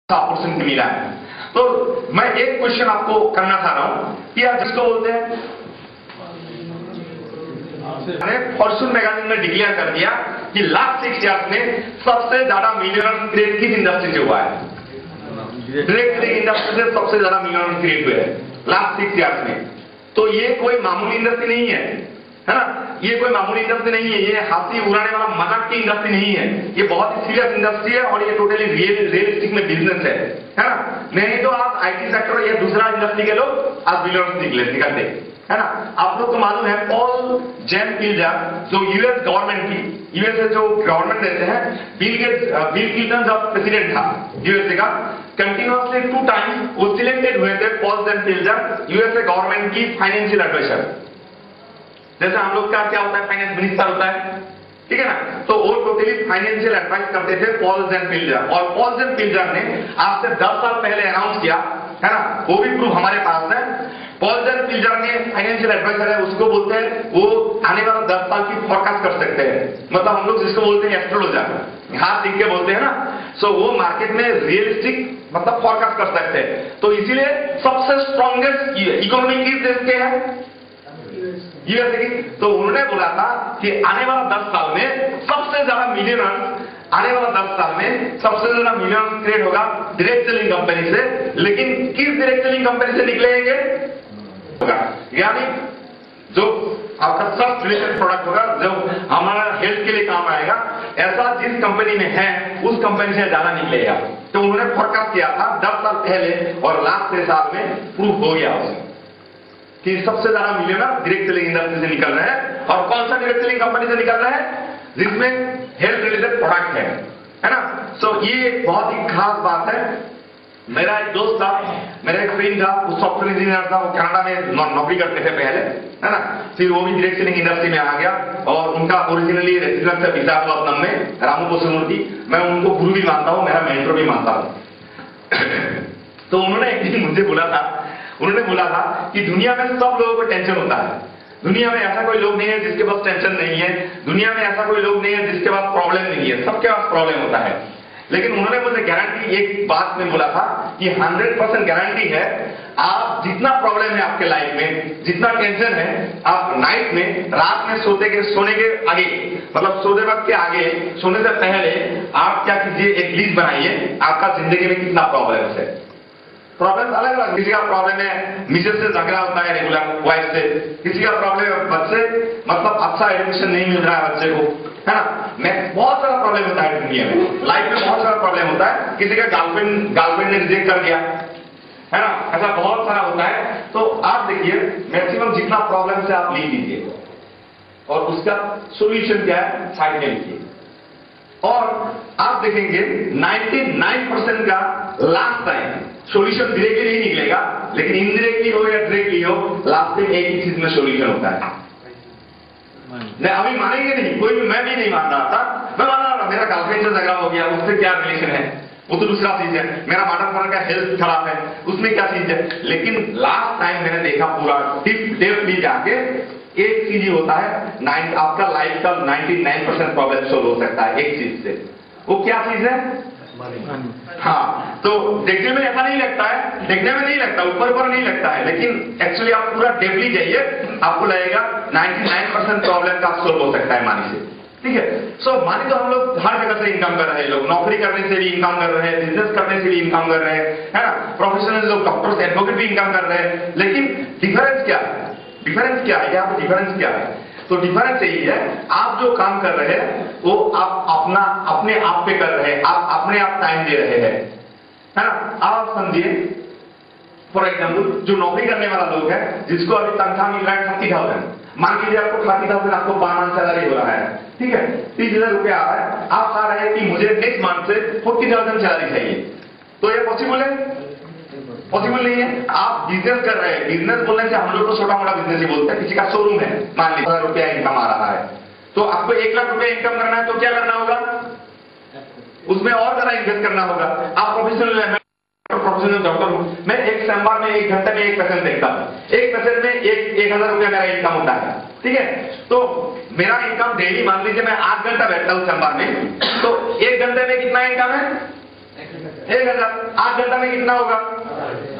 Opportunity मिला है। तो मैं एक क्वेश्चन आपको करना चाह रहा हूं कि आप जिसको बोलते हैं फॉर्च्यून मैगजीन ने डिक्लेयर कर दिया कि लास्ट 6 ईयर्स में सबसे ज्यादा मिलियनर क्रिएट किस इंडस्ट्री से हुआ है? डायरेक्ट सेलिंग इंडस्ट्री से सबसे ज्यादा मिलियनर क्रिएट हुए हैं लास्ट 6 ईयर्स में। तो ये कोई मामूली इंडस्ट्री नहीं है ना, ये कोई मामूली इंडस्ट्री नहीं है, ये हाथी उड़ाने वाला मजाक की इंडस्ट्री नहीं है, ये बहुत ही सीरियस इंडस्ट्री है और ये टोटली रियलिस्टिक में बिजनेस है ना। नहीं तो आप आईटी सेक्टर या दूसरा इंडस्ट्री के लोग आप बिलियनर्स निकलते है ना। आप लोग को मालूम है पॉल जेन पिल्जर जो यूएस गवर्नमेंट की, यूएस से जो गवर्नमेंट देते हैं, बिल क्लिंटन जब प्रेसिडेंट था यूएसए का, कंटिन्यूअसली 2 टाइम्स वो सिलेक्टेड हुए थे पॉल जेन पिल्जर यूएसए गवर्नमेंट की फाइनेंशियल एडवाइजर। जैसे हम लोग का क्या होता है, फाइनेंस मिनिस्टर होता है, ठीक है ना। तो वो टोटली फाइनेंशियल एडवाइस करते थे पॉल जेन पिल्जर, और पॉल जेन पिल्जर ने आज से 10 साल पहले अनाउंस किया है ना, वो भी प्रूफ हमारे पास है। पॉल जेन पिल्जर ने फाइनेंशियल एडवाइजर है, उसको बोलते हैं वो आने वाला 10 साल की फोरकास्ट कर सकते हैं, मतलब हम लोग जिसको बोलते हैं एस्ट्रोलॉजर, हाथ लिख के बोलते हैं ना। सो वो मार्केट में रियलिस्टिक मतलब फोरकास्ट कर सकते हैं। तो इसीलिए सबसे स्ट्रॉन्गेस्ट इकोनॉमी किस देश के है? यूएसए की। तो उन्होंने बोला था कि आने वाला 10 साल में सबसे ज्यादा मिलियनर, आने वाला 10 साल में सबसे ज्यादा मिलियनर क्रिएट होगा डायरेक्ट सेलिंग कंपनी से। लेकिन किस डायरेक्ट सेलिंग कंपनी से निकलेंगे? यानी जो आपका सब रिलेटेड प्रोडक्ट होगा, जो हमारा हेल्थ के लिए काम आएगा, ऐसा जिस कंपनी में है उस कंपनी से ज्यादा निकलेगा। तो उन्होंने फोरकास्ट किया था 10 साल पहले और लास्ट 6 साल में प्रूफ हो गया उसे कि सबसे ज्यादा मिलियनर डायरेक्ट सेलिंग इंडस्ट्री से निकल रहे हैं। और कौन सा डायरेक्ट सेलिंग कंपनी से निकल रहे हैं? जिसमें हेल्थ रिलेटेड प्रोडक्ट है ना। सो ये एक बहुत ही खास बात है। मेरा एक दोस्त था, मेरा एक फ्रेंड था, वो सॉफ्टवेयर इंजीनियर था, वो कनाडा में नौकरी करते थे पहले, है ना। फिर वो भी डायरेक्ट सेलिंग इंडस्ट्री में आ गया और उनका ओरिजिनली रेसिडेंस है विशाखापत्तनम में, रामू कृष्णमूर्ति। मैं उनको गुरु भी मानता हूँ, मेरा मेंटर भी मानता हूँ। तो उन्होंने एक दिन मुझे बोला था, उन्होंने बोला था कि दुनिया में सब लोगों को टेंशन होता है, दुनिया में ऐसा कोई लोग नहीं है जिसके पास टेंशन नहीं है, दुनिया में ऐसा कोई लोग नहीं है जिसके पास प्रॉब्लम नहीं है, सबके पास प्रॉब्लम होता है। लेकिन उन्होंने मुझे गारंटी एक बात में बोला था कि 100% गारंटी है, आप जितना प्रॉब्लम है आपके लाइफ में, जितना टेंशन है, आप नाइट में, रात में सोने के आगे, मतलब सोते वक्त के आगे, सोने से पहले आप क्या कीजिए, एक लिस्ट बनाइए आपका जिंदगी में कितना प्रॉब्लम है। प्रॉब्लम अलग अलग, किसी का प्रॉब्लम है मिसेज से झगड़ा होता है रेगुलर वाइफ से, किसी का प्रॉब्लम है बच्चे मतलब अच्छा एडमिशन नहीं मिल रहा है बच्चे को, है ना। मैं बहुत सारा प्रॉब्लम होता है दुनिया में, लाइफ में बहुत सारा प्रॉब्लम होता है। किसी का गर्लफ्रेंड ने रिजेक्ट कर दिया, है ना, ऐसा बहुत सारा होता है। तो आप देखिए मैक्सिमम जितना प्रॉब्लम से आप ले लीजिए और उसका सोल्यूशन क्या है साइड में लिखिए, और आप देखेंगे 99% का लास्ट टाइम सॉल्यूशन डायरेक्टली नहीं निकलेगा, लेकिन इनडायरेक्टली हो या डायरेक्टली हो, लास्ट में एक ही चीज में सॉल्यूशन होता है। नहीं अभी मानेंगे नहीं, कोई भी, मैं भी नहीं मान रहा था, मैं मान रहा था मेरा गर्लफ्रेंड से झगड़ा हो गया, उससे क्या रिलेशन है, वो तो दूसरा चीज है। मेरा मदर का हेल्थ खराब है, उसमें क्या चीज है। लेकिन लास्ट टाइम मैंने देखा पूरा डेप्थली जाके, एक चीज ही होता है, आपका लाइफ का 99% प्रॉब्लम सोल्व हो सकता है एक चीज से। वो क्या चीज है? हाँ। तो देखने में ऐसा नहीं लगता है, देखने में नहीं लगता, ऊपर नहीं लगता है, लेकिन एक्चुअली आप पूरा डेपली जाइए, आपको लगेगा 99% प्रॉब्लम का सोल्व हो सकता है मानी से, ठीक है। सो मानी तो हम लोग हर जगह से इनकम कर रहे हैं, लोग नौकरी करने से भी इनकम कर रहे हैं, बिजनेस करने से भी इनकम कर रहे हैं, है ना, प्रोफेशनल लोग डॉक्टर एडवोकेट भी इनकम कर रहे हैं। लेकिन डिफरेंस क्या है? डिफरेंस क्या है? यहाँ पे डिफरेंस क्या है? तो डिफरेंस यही है, आप जो काम कर रहे हैं वो आप अपने आप पे कर रहे हैं, आप अपने आप टाइम दे रहे हैं, है ना। आप समझिए फॉर एग्जाम्पल जो नौकरी करने वाला लोग है, जिसको अभी तनख्वाह मिल रहा है 30,000, मान लीजिए आपको 30,000 आपको पर मंथ सैलरी हो रहा है, ठीक है, 30,000 रुपया आ रहा है, आप चाह रहे हैं कि मुझे नेक्स्ट मंथ से 40,000 सैलरी चाहिए। तो ये पॉसिबल है? पॉसिबल नहीं है। आप बिजनेस कर रहे हैं, बिजनेस बोलने से हम लोग तो छोटा मोटा बिजनेस ही बोलते हैं, किसी का शोरूम है, मान लीजिए 1,000 रुपया इनकम आ रहा है, तो आपको 1 लाख रुपया इनकम करना है, तो क्या करना होगा? उसमें और ज्यादा इन्वेस्ट करना होगा। आप प्रोफेशनल डॉक्टर हूं, मैं एक सोमवार में 1 घंटे में 1 पेशेंट देखता हूं, 1 पेशेंट में 1,000 रुपया मेरा इनकम होता है, ठीक है। तो मेरा इनकम डेली मान लीजिए मैं 8 घंटा बैठता हूं सोमवार में, तो 1 घंटे में कितना इनकम है? 1000। 8 घंटा में कितना होगा?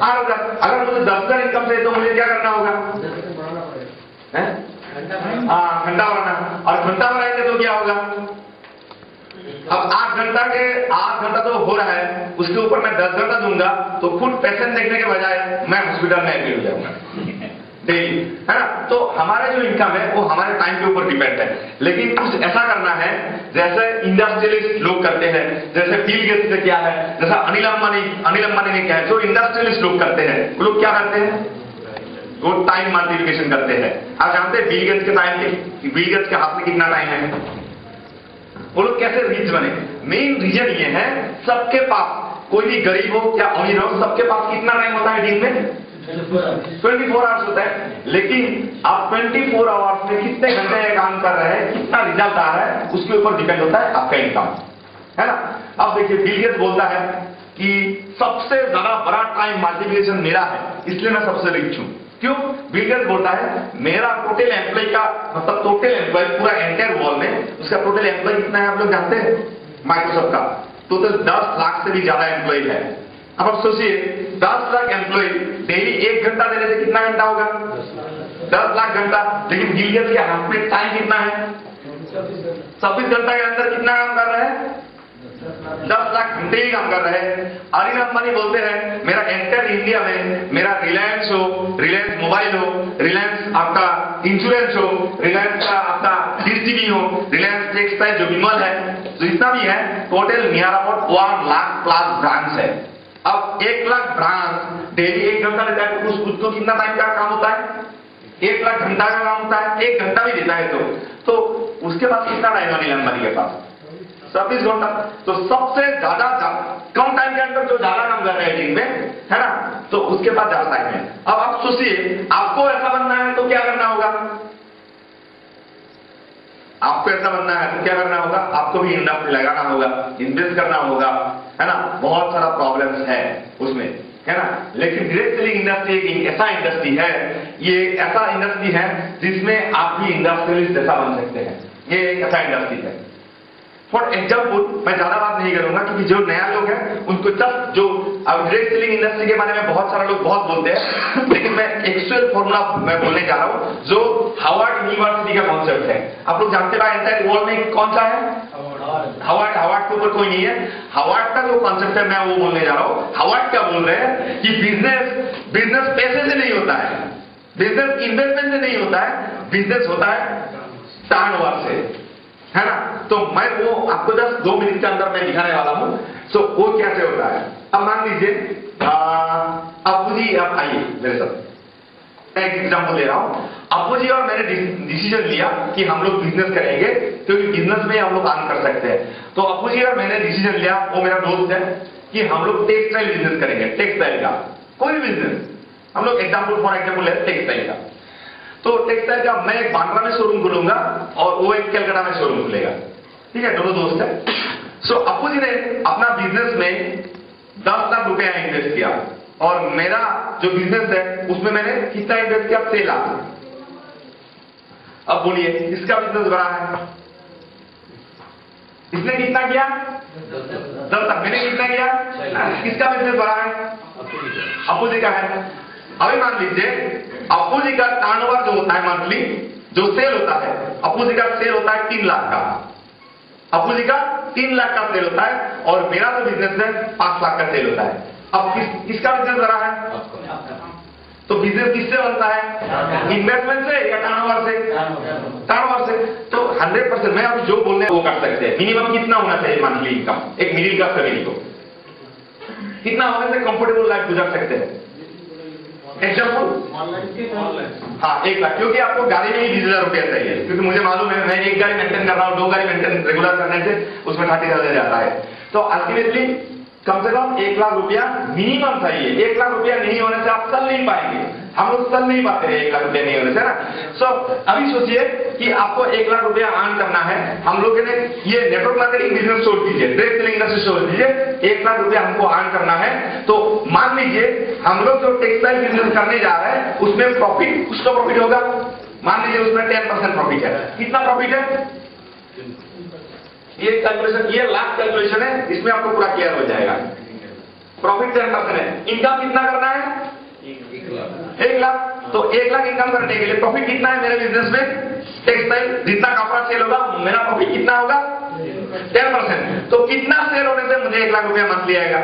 8000। अगर मुझे 10,000 इनकम चाहिए तो मुझे क्या करना होगा? घंटा बढ़ाना। और घंटा बढ़ाएंगे तो क्या होगा? अब 8 घंटा तो हो रहा है, उसके ऊपर मैं 10 घंटा दूंगा तो खुद पेशेंट देखने के बजाय मैं हॉस्पिटल में एडमिट हो जाऊंगा डेली, है ना। तो हमारा जो इनकम है वो हमारे टाइम के ऊपर डिपेंड है। लेकिन कुछ ऐसा करना है जैसे इंडस्ट्रियलिस्ट लोग करते हैं, जैसे बिल गेट्स ने किया है, जैसा अनिल अंबानी ने किया है। जो इंडस्ट्रियलिस्ट लोग करते हैं वो लोग क्या करते हैं? वो टाइम मल्टीप्लिकेशन करते हैं। आप जानते हैं बिल गेट्स के हाथ में कितना टाइम है? वो लोग कैसे रिच बने? मेन रीजन ये है, सबके पास, कोई भी गरीब हो या अमीर हो, सबके पास कितना टाइम होता है दिन में? 24 आवर्स होता है। लेकिन आप 24 आवर्स में कितने घंटे काम कर रहे हैं, कितना रिजल्ट आ रहा है, उसके ऊपर डिपेंड होता है आपका इनकम, है ना। अब देखिए बिल गेट्स बोलता है कि सबसे ज्यादा बड़ा टाइम मल्टीप्लिकेशन मेरा है, इसलिए मैं सबसे रिच हूं। क्यों? बिल गेट्स बोलता है मेरा टोटल एम्प्लॉय का, मतलब टोटल एम्प्लॉय पूरा एंटायर वर्ल्ड में उसका टोटल एम्प्लॉय कितना है आप लोग जानते हैं? माइक्रोसॉफ्ट का टोटल 10 लाख से भी ज्यादा एम्प्लॉय है। अब आप सोचिए 10 लाख एम्प्लॉय डेली 1 घंटा देने से कितना घंटा होगा? 10 लाख घंटा। लेकिन बिल गेट्स के हाथ में टाइम कितना है? 24 घंटा के अंदर कितना काम कर रहे हैं? 10 लाख घंटे ही काम कर रहे हैं। अनिल अंबानी बोलते हैं मेरा एंटायर इंडिया में मेरा रिलायंस हो, रिलायंस मोबाइल हो, रिलायंस आपका इंश्योरेंस हो, रिलायंस का आपका डिस्ट्रीब्यूशन हो, रिलायंस टेक्सटाइल जो विमल है, जो इतना भी है, total near about 1 lakh plus branch है। अब 1 लाख ब्रांच डेली 1 घंटा देता है तो उसको कितना टाइम का काम होता है? 1 लाख घंटा का काम होता है। 1 घंटा भी देता है तो उसके पास कितना टाइम है अनिल अंबानी के पास? 24 घंटा। तो सबसे ज्यादा कम टाइम के अंदर जो ज्यादा काम कर रहे हैं दिन में, है ना, तो उसके पास ज्यादा टाइम है। अब आप सोचिए आपको ऐसा बनना है तो क्या करना होगा? आपको ऐसा बनना है तो क्या करना होगा? आपको भी इंडस्ट्री लगाना होगा, इन्वेस्ट करना होगा, है ना। बहुत सारा प्रॉब्लम्स है उसमें, है ना। लेकिन डायरेक्ट सेलिंग इंडस्ट्री एक ऐसा इंडस्ट्री है, ये ऐसा इंडस्ट्री है जिसमें आप भी इंडस्ट्रियलिस्ट जैसा बन सकते हैं। ये एक ऐसा इंडस्ट्री है। फॉर एग्जाम्पल मैं ज्यादा बात नहीं करूंगा क्योंकि जो नया लोग हैं उनको जस्ट जो अब डायरेक्ट सेलिंग इंडस्ट्री के बारे में बहुत सारे लोग बहुत बोलते हैं, लेकिन मैं एक्चुअल फॉर्मूला मैं बोलने जा रहा हूं जो हार्वर्ड यूनिवर्सिटी का कॉन्सेप्ट है। आप लोग जानते हैं एंटायर वर्ल्ड में कौन सा है? हार्वर्ड के ऊपर कोई नहीं है। हार्वर्ड का जो कॉन्सेप्ट है मैं वो बोलने जा रहा हूं। हार्वर्ड क्या बोल रहे हैं कि बिजनेस पैसे से नहीं होता है, बिजनेस इन्वेस्टमेंट से नहीं होता है, बिजनेस होता है टर्नओवर से, है ना। तो मैं वो आपको 2 मिनट के अंदर मैं दिखाने वाला हूं। सो वो कैसे होता है। अब मान लीजिए अप्पू जी आप आइए मेरे साथ, मैं एक एग्जाम्पल ले रहा हूं। अप्पू जी और मैंने डिसीजन लिया कि हम लोग बिजनेस करेंगे क्योंकि बिजनेस में हम लोग काम कर सकते हैं। तो अप्पू जी और मैंने डिसीजन लिया, वो मेरा दोस्त है, कि हम लोग टेक्सटाइल बिजनेस करेंगे। टेक्सटाइल का कोई बिजनेस हम लोग फॉर एग्जाम्पल है टेक्सटाइल का। तो टेक्सटाइल का मैं एक बांद्रा में शोरूम खोलूंगा और वो एक कलकत्ता में शोरूम खुलेगा, ठीक है, दोनों दोस्त है। सो अप्पू जी ने अपना बिजनेस में 10 लाख रुपया इन्वेस्ट किया और मेरा जो बिजनेस है उसमें मैंने कितना इन्वेस्ट किया? 6 लाख। अब बोलिए इसका बिजनेस बड़ा है, इसने कितना किया? 10 लाख। मैंने कितना किया? किसका बिजनेस बड़ा है? अप्पू जी का है। अभी मान लीजिए अप्पू जी का टर्नओवर जो होता है मंथली, जो सेल होता है, अप्पू जी का सेल होता है 3 लाख का। अप्पू जी का 3 लाख का सेल होता है और मेरा जो बिजनेस है 5 लाख का सेल होता है। अब किसका बिजनेस बड़ा है? तो बिजनेस किससे बनता है? इन्वेस्टमेंट से या टर्नओवर से? टर्नओवर से। तो 100% मैं अभी जो बोलने वो कर सकते हैं। मिनिमम कितना होना चाहिए मंथली इनकम एक मिडिल क्लास फैमिली को? कितना होने से कंफर्टेबल लाइफ गुजार सकते हैं? एग्जाम्पल हाँ 1 लाख। क्योंकि आपको गाड़ी में ही 20,000 रुपया चाहिए, क्योंकि मुझे मालूम है मैं 1 गाड़ी मेंटेन कर रहा हूँ, 2 गाड़ी मेंटेन रेगुलर करने से उसमें 30,000 जाता है। तो अल्टीमेटली कम से कम 1 लाख रुपया मिनिमम चाहिए। 1 लाख रुपया नहीं होने से आप चल नहीं पाएंगे। हम लोग चल नहीं पाते हैं 1 लाख रुपया नहीं होने से ना। सो अभी सोचिए कि आपको 1 लाख रुपया अर्न करना है। हम लोग ने ये नेटवर्क मार्केटिंग बिजनेस छोड़ दीजिए, डायरेक्ट सेलिंग इंडस्ट्री छोड़ दीजिए, 1 लाख रुपया हमको अर्न करना है। तो मान लीजिए हम लोग जो टेक्सटाइल बिजनेस करने जा रहे हैं उसमें प्रॉफिट, उसका प्रॉफिट होगा, मान लीजिए उसमें 10% प्रॉफिट है। कितना प्रॉफिट है? ये कैलकुलेशन, ये लाख कैलकुलेशन है, इसमें आपको पूरा क्लियर हो जाएगा। प्रॉफिट 10% है, इनकम कितना करना है 1 लाख। तो 1 लाख इनकम करने के लिए प्रॉफिट कितना है मेरे बिजनेस में, टेक्सटाइल जितना कपड़ा सेल होगा मेरा प्रॉफिट कितना होगा 10%। तो कितना सेल होने से मुझे 1 लाख रुपया मंथली आएगा,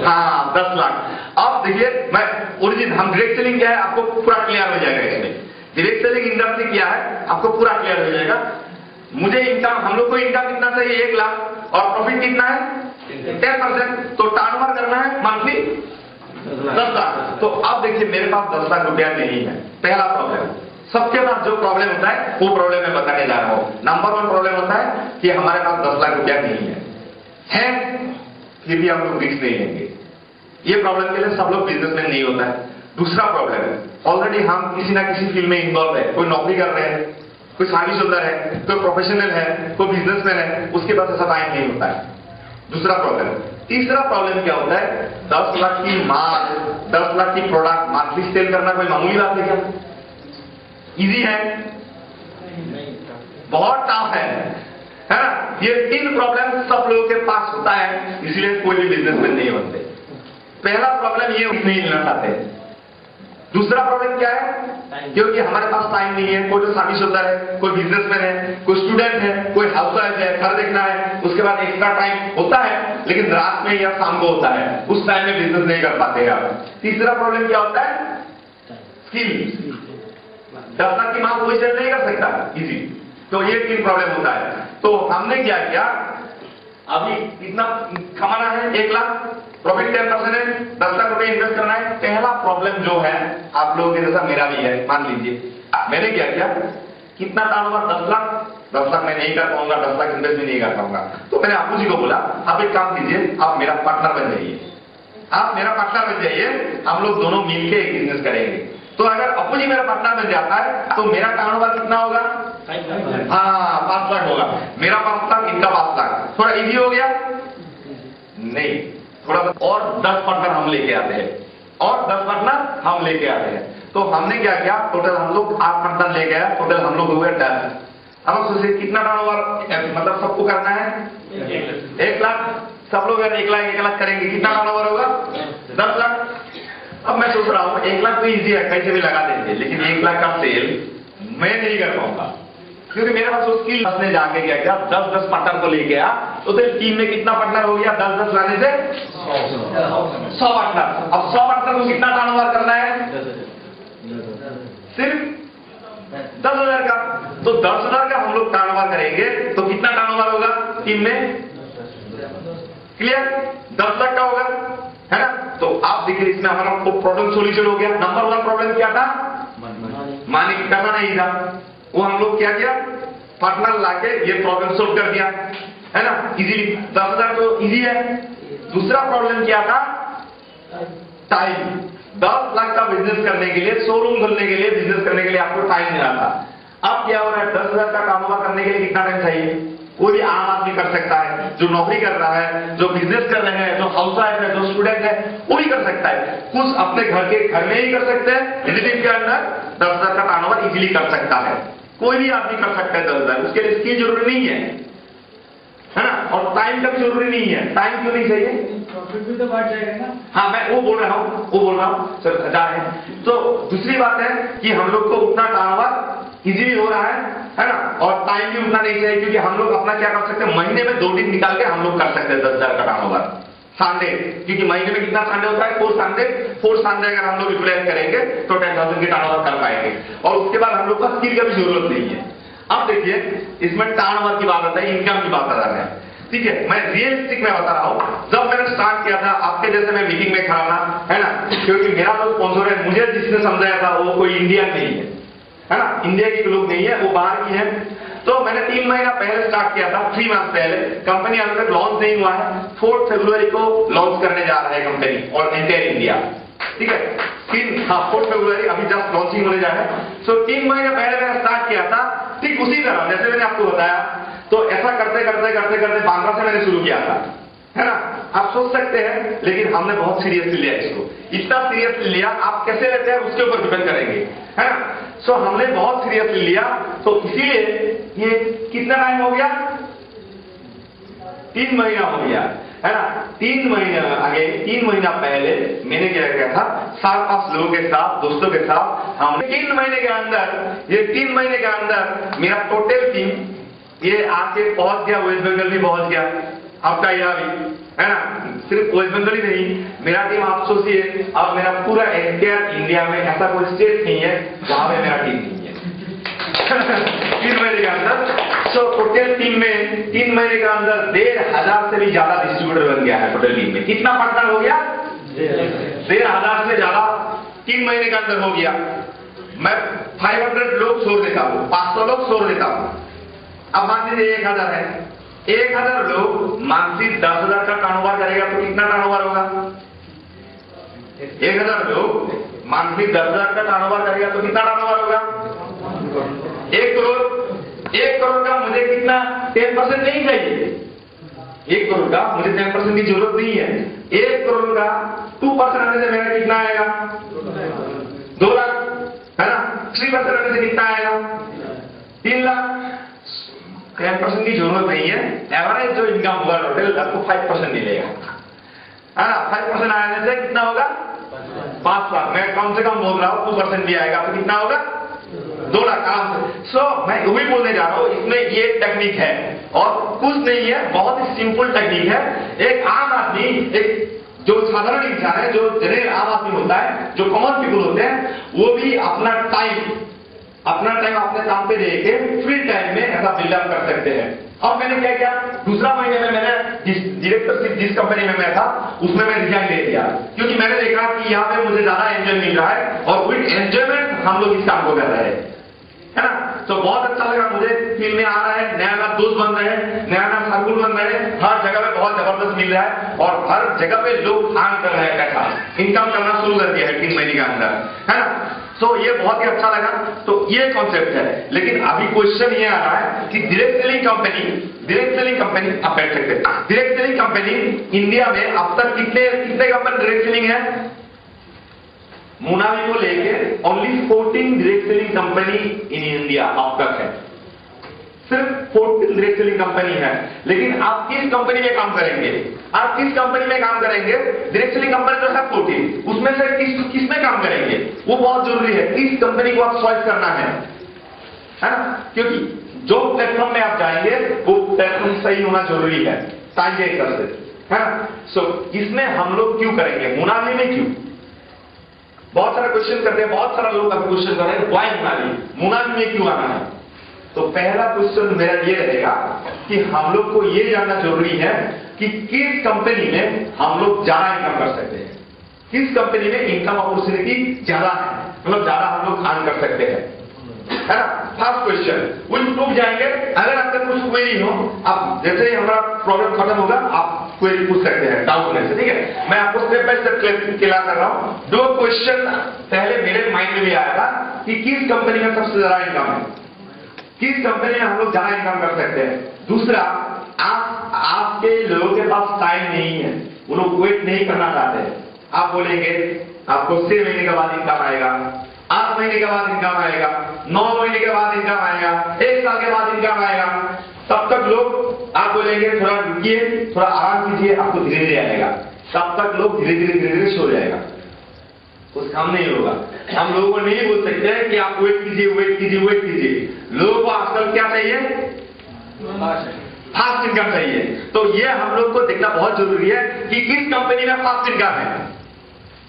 हाँ 10 लाख। अब देखिए मैं ओरिजिन, हम डायरेक्ट सेलिंग क्या है आपको पूरा क्लियर हो जाएगा। इसमें डायरेक्ट सेलिंग इंडस्ट्री क्या है आपको पूरा क्लियर हो जाएगा। मुझे इनकम, हम लोग को इनकम कितना चाहिए 1 लाख और प्रॉफिट कितना है 10%। तो टर्नओवर करना है मंथली 10 लाख। तो अब देखिए मेरे पास 10 लाख रुपया नहीं है, पहला प्रॉब्लम। सबके पास जो प्रॉब्लम होता है वो प्रॉब्लम मैं बताने जा रहा हूं। नंबर 1 प्रॉब्लम होता है कि हमारे पास 10 लाख रुपया नहीं है फिर भी हम लोग रिस्क नहीं लेंगे। ये प्रॉब्लम के लिए सब लोग बिजनेसमैन नहीं होता है। दूसरा प्रॉब्लम है ऑलरेडी हम किसी ना किसी फील्ड में इन्वॉल्व है, कोई नौकरी कर रहे हैं, कोई शादीशुदा है, कोई प्रोफेशनल है, कोई बिजनेसमैन है, उसके पास ऐसा टाइम नहीं होता है। दूसरा प्रॉब्लम। तीसरा प्रॉब्लम क्या होता है, 10 लाख की माल, 10 लाख की प्रोडक्ट मंथली सेल करना कोई मामूली बात है क्या? इजी है? बहुत टफ है ना? ये 3 प्रॉब्लम सब लोगों के पास होता है, इसलिए कोई भी बिजनेसमैन नहीं बनते। पहला प्रॉब्लम ये नहीं लेना चाहते। दूसरा प्रॉब्लम क्या है, क्योंकि हमारे पास टाइम नहीं है। कोई तो शादीशुदा है, कोई बिजनेसमैन है, कोई स्टूडेंट है, कोई हाउसवाइफ है, घर देखना है, उसके बाद एक्स्ट्रा टाइम होता है लेकिन रात में या शाम को होता है, उस टाइम में बिजनेस नहीं कर पाते आप। तीसरा प्रॉब्लम क्या होता है, स्किल। 10 लाख की माल कोई सेल नहीं कर सकता इजी। तो ये 3 प्रॉब्लम होता है। तो हमने क्या किया, अभी इतना कमाना है 1 लाख, प्रॉफिट 10% है, 10 लाख रुपए इन्वेस्ट करना है। पहला प्रॉब्लम जो है आप लोगों के जैसा मेरा भी है, मान लीजिए मैंने क्या किया, कितना टर्नओवर 10 लाख, 10 लाख मैं नहीं कर पाऊंगा, 10 लाख इन्वेस्ट भी नहीं कर पाऊंगा। तो मैंने आपू जी को बोला आप एक काम कीजिए, आप मेरा पार्टनर बन जाइए, आप मेरा पार्टनर बन जाइए, हम लोग दोनों मिलकर एक बिजनेस करेंगे। तो अगर अपू जी मेरा पार्टनर बन जाता है तो मेरा टर्नओवर कितना होगा, हाँ 5 लाख होगा। मेरा 5 लाख, इनका 5 लाख। थोड़ा इजी हो गया नहीं, थोड़ा और 10 पार्टनर हम लेके आते हैं, और 10 पार्टनर हम लेके आते हैं। तो हमने क्या किया, टोटल हम लोग 8 पार्टनर ले गए, टोटल हम लोग हो गए 10। अब सोचिए कितना टर्नओवर मतलब सबको करना है 1 लाख। सब लोग अगर 1 लाख करेंगे कितना टर्नओवर होगा 10 लाख। अब मैं सोच रहा हूं 1 लाख तो इजी है, कैसे भी लगा देंगे, लेकिन 1 लाख का सेल मैं नहीं कर पाऊंगा क्योंकि मेरे पास वो स्किल ने जाके क्या किया, 10 पार्टनर को लेके आया। तो टीम में कितना पार्टनर हो गया, 10 लाने से 100 पार्टनर। अब 100 पार्टनर को कितना टर्नओवर करना है, सिर्फ 10,000 का। तो 10,000 का हम लोग टर्नओवर करेंगे तो कितना टर्नओवर होगा टीम में, क्लियर, 10 लाख का होगा, है ना। तो आप देखिए इसमें हमारा प्रॉब्लम सोल्यूशन हो गया। नंबर 1 प्रॉब्लम क्या था, मानी करना नहीं था, वो हम लोग क्या किया, पार्टनर लाके ये प्रॉब्लम सोल्व कर दिया, है ना, इजीली। 10,000 तो इजी है। दूसरा प्रॉब्लम क्या था, टाइम। 10 लाख का बिजनेस करने के लिए, शोरूम खोलने के लिए, बिजनेस करने के लिए आपको टाइम मिला था। अब क्या हो रहा है, 10,000 का कारोबार करने के लिए कितना टाइम चाहिए, कोई भी आम आदमी कर सकता है, जो नौकरी कर रहा है, जो बिजनेस कर रहे हैं, जो हाउसवाइफ है, जो स्टूडेंट है, वो भी कर सकता है। कुछ अपने घर में ही कर सकते हैं, रिलेटिव के अंदर 10,000 का टर्नओवर इजीली कर सकता है, कोई भी आदमी कर सकता है 10,000। उसके लिए स्किल जरूरी नहीं है ना, और टाइम का भी जरूरी नहीं है। टाइम क्यों नहीं चाहिए, प्रॉफिट भी तो बढ़ जाएगा ना। हाँ मैं वो बोल रहा हूँ सर जा रहे हैं। तो दूसरी बात है कि हम लोग को उतना टर्नओवर इजीली हो रहा है ना, और टाइम भी उतना नहीं चाहिए, क्योंकि हम लोग अपना क्या कर सकते हैं, महीने में 2 दिन निकाल के हम लोग कर सकते हैं 10,000 का टर्नओवर। संडे, क्योंकि महीने में कितना संडे होता है, 4 संडे अगर हम लोग यूटिलाइज करेंगे तो 10,000 की टर्नओवर कर पाएंगे, और उसके बाद हम लोग का स्किल का भी जरूरत नहीं है। अब देखिए इसमें टर्नओवर की बात आता है, इनकम की बात आ रहा है, ठीक है। मैं रियलिस्टिक में बता रहा हूं, जब मैंने स्टार्ट किया था आपके जैसे मैं मीटिंग में खड़ा था, है ना, क्योंकि मेरा जो स्पॉन्सर है, मुझे जिसने समझाया था वो कोई इंडिया नहीं है ना, इंडिया के लोग नहीं है, वो बाहर की है। तो मैंने 3 महीना पहले स्टार्ट किया था, 3 मंथ पहले। कंपनी अभी तक लॉन्च नहीं हुआ है, 4 फरवरी को लॉन्च करने जा रहा है कंपनी और एंटायर इंडिया, ठीक है। 4 फरवरी अभी जस्ट लॉन्चिंग होने जा रहा है। सो 3 महीने पहले मैंने स्टार्ट किया था, ठीक उसी तरह जैसे मैंने आपको बताया। तो ऐसा करते करते करते करते 15 से मैंने शुरू किया था, है ना। आप सोच सकते हैं, लेकिन हमने बहुत सीरियसली लिया इसको। इतना सीरियसली लिया, आप कैसे लेते हैं उसके ऊपर डिपेंड करेंगे, है ना। सो हमने बहुत सीरियसली लिया, तो इसीलिए ये कितना टाइम हो गया, 3 महीना हो गया। है ना। 3 महीने आगे 3 महीना पहले मैंने क्या किया था, 4-5 लोगों के साथ, दोस्तों के साथ हमने 3 महीने के अंदर, ये 3 महीने के अंदर मेरा टोटल टीम ये आके पहुंच गया, वेस्ट बंगाल भी पहुंच गया, आपका यहाँ भी है ना। सिर्फ वेस्ट बंगाल ही नहीं, मेरा टीम आप सोचिए, अब मेरा पूरा एंटायर इंडिया में ऐसा कोई स्टेट नहीं है जहां पे मेरा टीम नहीं है। 3 महीने के अंदर सो टोटल टीम में 3 महीने के अंदर 1,500 से भी ज्यादा डिस्ट्रीब्यूटर बन गया है टोटल टीम में। कितना पार्टनर हो गया? 1,500 से ज्यादा 3 महीने के अंदर हो गया। मैं 500 लोग छोड़ देता हूँ, 500 लोग छोड़ देता हूँ। अब मान लीजिए 1,000 है, 1,000 लोग मानसिक 10,000 का टर्नओवर करेगा तो कितना टर्नओवर होगा? 1,000 लोग मानसिक 10,000 का टर्नओवर करेगा तो कितना टर्नओवर होगा? 1 करोड़। 1 करोड़ का मुझे कितना 10% नहीं चाहिए। 1 करोड़ का मुझे 10% की जरूरत नहीं है। 1 करोड़ का 2% आने से मेरा कितना आएगा? 2 लाख, है ना। 3% आने से कितना आएगा? 3 लाख। 10% की जरूरत नहीं है। एवरेज जो इनकम होगा टोटल आपको 5% मिलेगा, है ना। 5% आने से कितना होगा? 5 लाख। मैं कम से कम बोल रहा हूं 2% भी आएगा तो कितना होगा? 2 लाख आराम से। सो मैं वही बोलने जा रहा हूं, इसमें ये टेक्निक है और कुछ नहीं है, बहुत ही सिंपल टेक्निक है। एक आम आदमी, एक जो साधारण इंसान है, जो जनरल आम आदमी होता है, जो कॉमन पीपल होते हैं, वो भी अपना टाइम अपने काम पे देके फ्री टाइम में ऐसा बिल्डअप कर सकते हैं। अब मैंने क्या किया, दूसरा महीने में मैंने डायरेक्टरशिप जिस कंपनी में मैं था उसमें मैं रिजाइन दे दिया, क्योंकि मैंने देखा कि यहाँ पे मुझे ज्यादा एंजॉय मिल रहा है और विद एंजॉयमेंट हम लोग इस काम को कर रहे हैं, है ना। तो बहुत अच्छा लगा मुझे, फील्ड में आ रहा है, नया दोस्त बन रहे हैं, नया सर्कुल बन रहे हैं, हर जगह पे बहुत जबरदस्त मिल रहा है और हर जगह पे लोग काम कर रहे हैं, पैसा इनकम करना शुरू कर दिया है 3 महीने के अंदर, है ना। तो ये बहुत ही अच्छा लगा। तो ये कॉन्सेप्ट है। लेकिन अभी क्वेश्चन ये आ रहा है कि डायरेक्ट सेलिंग कंपनी आप बैठ सकते हैं। डायरेक्ट सेलिंग कंपनी इंडिया में अब तक कितने कंपनी डायरेक्ट सेलिंग है? मुनावी को लेके only 14 direct selling company in India अब तक है, सिर्फ 14 डायरेक्ट सेलिंग कंपनी है। लेकिन आप किस कंपनी में काम करेंगे? आप किस कंपनी में काम करेंगे? डायरेक्ट सेलिंग कंपनी जो है 14, उसमें से किस में काम करेंगे वो बहुत जरूरी है। किस कंपनी को आप चॉइस करना है ना, क्योंकि जो प्लेटफॉर्म में आप जाएंगे वो प्लेटफॉर्म सही होना जरूरी है, टाइम के हिसाब से, है ना। सो इसमें हम लोग क्यों करेंगे, मुनावी में क्यों? बहुत सारा क्वेश्चन करते हैं, बहुत सारा लोग अभी क्वेश्चन कर रहे हैं, व्हाई मुनावी में क्यों आना है? तो पहला क्वेश्चन मेरा ये रहेगा कि हम लोग को ये जानना जरूरी है कि किस कंपनी में हम लोग ज्यादा इनकम कर सकते हैं, किस कंपनी में इनकम अपॉर्चुनिटी ज्यादा है, मतलब ज्यादा हम लोग अर्न कर सकते हैं, है ना। फर्स्ट क्वेश्चन विच प्रूफ जाएंगे। अगर आपका कुछ क्वेरी हो, आप जैसे ही हमारा प्रॉब्लम खत्म होगा आप क्वेरी पूछ सकते हैं डाउट होने से, ठीक है। मैं आपको स्टेप बाय स्टेप क्लियर कर रहा हूं। 2 क्वेश्चन पहले मेरे माइंड में भी आया था कि किस कंपनी में सबसे ज्यादा इनकम है, किस कंपनी में हम लोग ज्यादा इनकम कर सकते हैं। दूसरा, आपके लोगों के पास टाइम नहीं है, वो लोग वेट नहीं करना चाहते हैं। आप बोलेंगे आपको 6 महीने के बाद इनकम आएगा, 8 महीने के बाद इनकम आएगा, 9 महीने के बाद इनकम आएगा, 1 साल के बाद इनकम आएगा, तब तक लोग आप बोलेंगे थोड़ा रुकिए, थोड़ा आराम कीजिए, आपको धीरे धीरे आएगा। तब तक लोग धीरे धीरे सो जाएगा, कुछ काम नहीं होगा। हम लोगों को नहीं बोल सकते हैं कि आप वेट कीजिए। लोगों को आजकल क्या चाहिए? फास्ट इनकम चाहिए। तो ये हम लोग को देखना बहुत जरूरी है कि किस कंपनी में फास्ट इनकम है,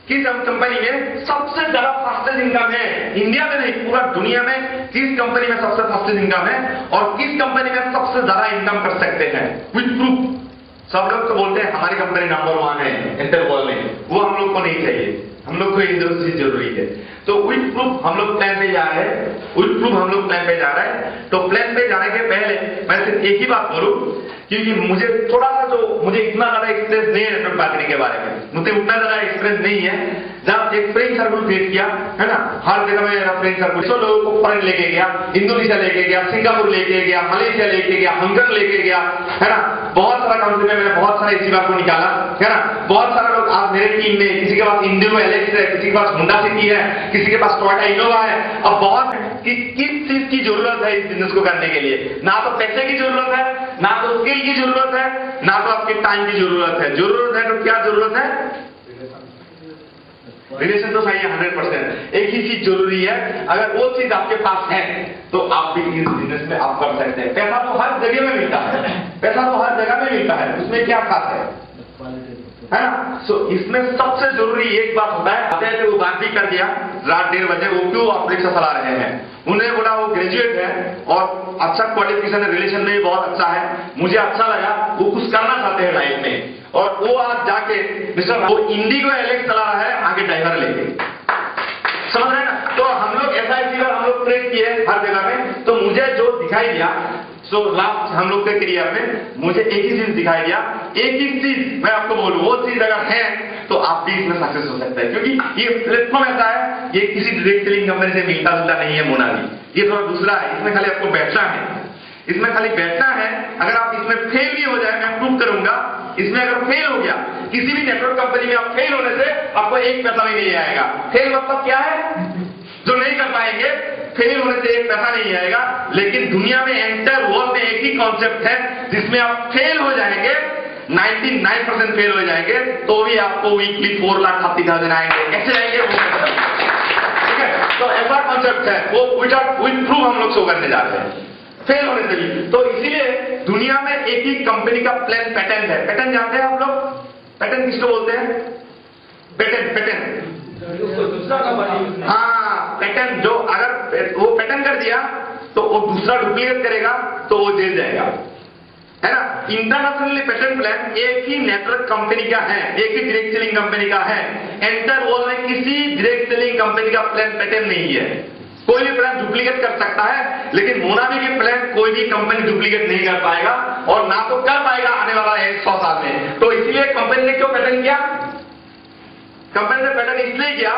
किस कंपनी में सबसे ज्यादा फास्टेस्ट इनकम है। इंडिया में नहीं, पूरा दुनिया में किस कंपनी में सबसे फास्टेस्ट इनकम है और किस कंपनी में सबसे ज्यादा इनकम कर सकते हैं विद प्रूफ। सब लोग तो बोलते हैं हमारी कंपनी नंबर 1 है इंटरवॉल में, वो हम लोग को नहीं चाहिए, हम लोग को इंडस्ट्री जरूरी है। तो विद प्रूफ हम लोग प्लान पे जा रहे हैं, तो प्लान पे जाने के पहले मैं सिर्फ एक ही बात बोलूं, क्योंकि मुझे थोड़ा सा मुझे इतना ज्यादा एक्सपीरियंस नहीं है नेटवर्क मार्केटिंग के बारे में, मुझे उतना ज्यादा एक्सपीरियंस नहीं है। जब एक फ्रेंड सर्कल क्रिएट किया है ना, हर जगह में मेरा फ्रेंड सर्कल, सो लोगों को फॉरेन लेके गया, इंडोनेशिया लेके गया, सिंगापुर लेके गया, मलेशिया लेके गया, हांगकांग लेके गया, है ना। बहुत सारा कंट्री में मैंने बहुत सारे इसी बात को निकाला, है ना। बहुत सारा लोग आज मेरे टीम में, किसी के पास इंडिगो एलेक्स है, किसी के पास होंडा सिटी है, किसी के पास टोयोटा इनोवा है। अब बहुत कि किस चीज की जरूरत है इस बिजनेस को करने के लिए, ना तो पैसे की जरूरत है, ना तो स्किल की जरूरत है, ना तो आपके टाइम की जरूरत है। जरूरत है तो क्या जरूरत है? रिलेशन तो सही है 100%। एक ही चीज जरूरी है, अगर वो चीज आपके पास है तो आप भी इस बिजनेस में आप कर सकते हैं। पैसा तो हर जगह में मिलता है, पैसा तो हर जगह में मिलता है, उसमें क्या खास है ना? सो इसमें सबसे जरूरी एक बात होता है, आते थे वो बात भी कर दिया रात 1:30 बजे, वो क्यों आप रिक्शा चला रहे हैं? उन्हें बोला वो ग्रेजुएट है और अच्छा क्वालिफिकेशन है, रिलेशन में भी बहुत अच्छा है, मुझे अच्छा लगा, वो कुछ करना चाहते हैं लाइफ में, और वो आज जाके मिस्टर वो इंडिगो एलेक्स चला रहा है आगे ड्राइवर लेके, समझ रहे हैं ना? तो हम लोग SIP हम लोग ट्रेड किए हर जगह में, तो मुझे जो दिखाई दिया सो लास्ट हम लोग के करियर में मुझे एक ही चीज दिखाई दिया, एक ही चीज मैं आपको बोलूं, वो चीज अगर है तो आप भी इसमें सक्सेस हो सकते हैं, क्योंकि ये प्लेटफॉर्म ऐसा है, ये किसी डायरेक्ट सेलिंग कंपनी से मिलता जुलता नहीं है मोनाली, ये थोड़ा दूसरा है, इसमें खाली आपको बैठना है, इसमें खाली बैठना है। अगर आप इसमें फेल भी हो जाए, मैं प्रूव करूंगा, इसमें अगर फेल हो गया किसी भी नेटवर्क कंपनी में, आप फेल होने से आपको एक पैसा भी नहीं आएगा। फेल मतलब क्या है? जो नहीं कर पाएंगे, फेल होने से एक पैसा नहीं आएगा। लेकिन दुनिया में एंटायर वर्ल्ड में एक ही कॉन्सेप्ट है जिसमें आप फेल हो जाएंगे, 99% फेल हो जाएंगे, तो भी आपको वीकली 4,30,000 आएंगे। कैसे आएंगे? ठीक है, तो ऐसा कॉन्सेप्ट है, वो विद प्रूफ हम लोग शो करने जा रहे हैं, फेल होने से भी। तो इसीलिए दुनिया में एक ही कंपनी का प्लान पैटर्न है। पैटर्न जानते हैं आप लोग? पैटर्न किसको बोलते हैं? पैटर्न हाँ, पैटर्न जो अगर वो पैटर्न कर दिया तो वो दूसरा डुप्लीकेट करेगा तो वो जेल जाएगा, है ना? इंटरनेशनली पैटर्न प्लान एक ही नेटवर्क कंपनी का है, एक ही डायरेक्ट सेलिंग कंपनी का है। एंटर वर्ल्ड में किसी डायरेक्ट सेलिंग कंपनी का प्लान पैटर्न नहीं है। कोई भी प्लान डुप्लीकेट कर सकता है, लेकिन मोनाली के प्लान कोई भी कंपनी डुप्लीकेट नहीं कर पाएगा, और ना तो कर पाएगा आने वाला 100 साल में। तो इसलिए कंपनी ने क्यों पैटर्न किया? कंपनी ने पैटर्न इसलिए किया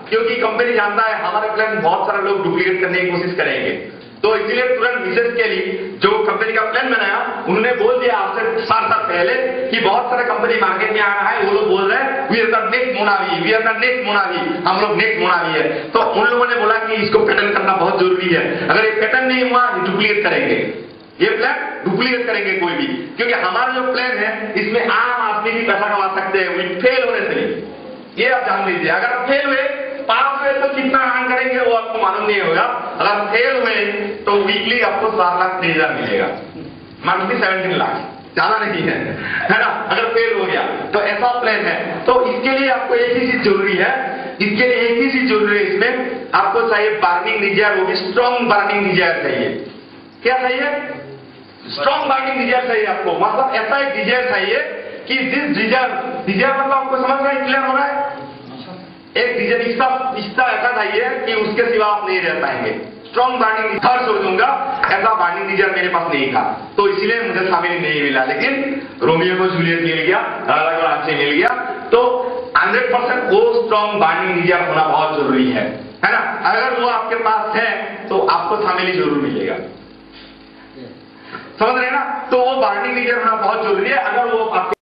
क्योंकि कंपनी जानता है हमारे प्लान बहुत सारे लोग डुप्लीकेट करने की कोशिश करेंगे, तो इसलिए तुरंत मिसेज के लिए जो कंपनी का प्लान बनाया, उन्होंने बोल दिया आपसे 7 साल पहले कि बहुत सारे कंपनी मार्केट में आ रहा है, वो लोग बोल रहे हैं we are the next Monali, we are the next Monali, हम लोग नेक्स्ट मोनाली है। तो उन लोगों ने बोला कि इसको पैटर्न करना बहुत जरूरी है, अगर ये पैटर्न नहीं हुआ डुप्लीकेट करेंगे, ये प्लान डुप्लीकेट करेंगे कोई भी, क्योंकि हमारा जो प्लान है इसमें आम आदमी भी पैसा कमा सकते हैं फेल होने से भी, ये आप जान लीजिए। अगर आप फेल हुए, पास हुए तो कितना अर्न करेंगे वो आपको मालूम नहीं होगा, अगर फेल हुए तो वीकली आपको 7,30,000 मिलेगा, मंथली 17 लाख, ज्यादा नहीं है ना? अगर फेल हो गया तो ऐसा प्लान है। तो इसके लिए आपको एक ही चीज जरूरी है, इसके लिए एक ही चीज जरूरी है, इसमें आपको चाहिए बर्निंग डिजायर, वो भी स्ट्रॉन्ग बर्निंग डिजायर चाहिए। क्या चाहिए? स्ट्रॉन्ग बर्निंग डिजायर चाहिए आपको, मतलब ऐसा एक डिजायर चाहिए कि जिस डिजायर मतलब आपको समझ रहा है, क्लियर हो रहा है? एक डिजायर इसका ऐसा चाहिए कि उसके सिवा आप नहीं रह पाएंगे। स्ट्रॉन्ग बर्निंग हर छोड़ दूंगा, ऐसा बर्निंग डिजायर मेरे पास नहीं था, तो इसलिए मुझे शामिल नहीं मिला, लेकिन रोमियो को जूलियट मिल गया, राधा को रांची मिल गया। तो 100% वो स्ट्रॉन्ग बर्निंग डिजायर होना बहुत जरूरी है ना? अगर वो आपके पास है तो आपको शामिल जरूर मिलेगा, समझ रहे हैं ना? तो वो बर्निंग डिजायर होना बहुत जरूरी है। अगर वो आपके